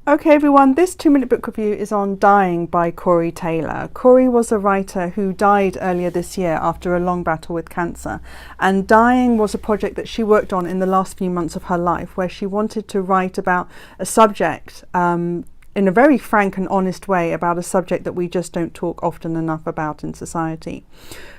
Okay everyone, this 2-minute book review is on Dying by Cory Taylor. Cory was a writer who died earlier this year after a long battle with cancer, and Dying was a project that she worked on in the last few months of her life, where she wanted to write about a subject in a very frank and honest way, about a subject that we just don't talk often enough about in society.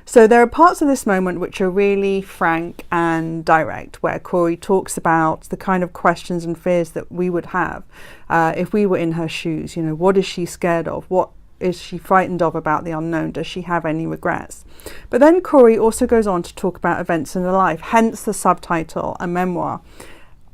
So there are parts of this moment which are really frank and direct, where Cory talks about the kind of questions and fears that we would have if we were in her shoes. You know, what is she scared of? What is she frightened of about the unknown? Does she have any regrets? But then Cory also goes on to talk about events in her life, hence the subtitle, a memoir.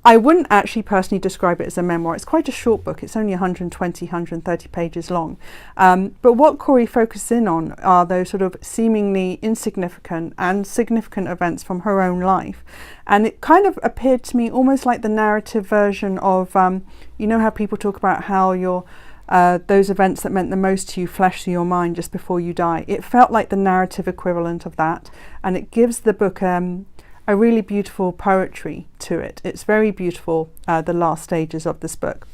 I wouldn't actually personally describe it as a memoir. It's quite a short book. It's only 120, 130 pages long. But what Cory focuses in on are those sort of seemingly insignificant and significant events from her own life. And it kind of appeared to me almost like the narrative version of, you know how people talk about how those events that meant the most to you flash through your mind just before you die. It felt like the narrative equivalent of that. And it gives the book a really beautiful poetry to it. It's very beautiful, the last stages of this book.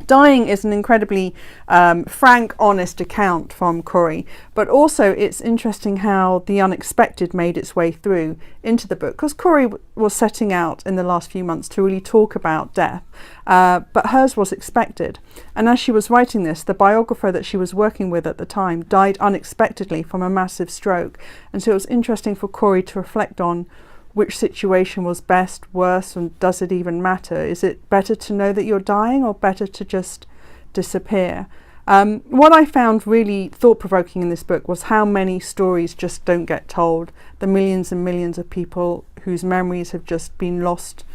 Dying is an incredibly frank, honest account from Cory, but also it's interesting how the unexpected made its way through into the book, because Cory was setting out in the last few months to really talk about death, but hers was expected. And as she was writing this, the biographer that she was working with at the time died unexpectedly from a massive stroke. And so it was interesting for Cory to reflect on which situation was best, worse, and does it even matter? Is it better to know that you're dying or better to just disappear? What I found really thought-provoking in this book was how many stories just don't get told, the millions and millions of people whose memories have just been lost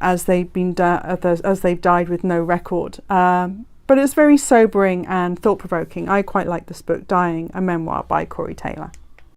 as they've died with no record. But it's very sobering and thought-provoking. I quite like this book, Dying, a memoir by Cory Taylor.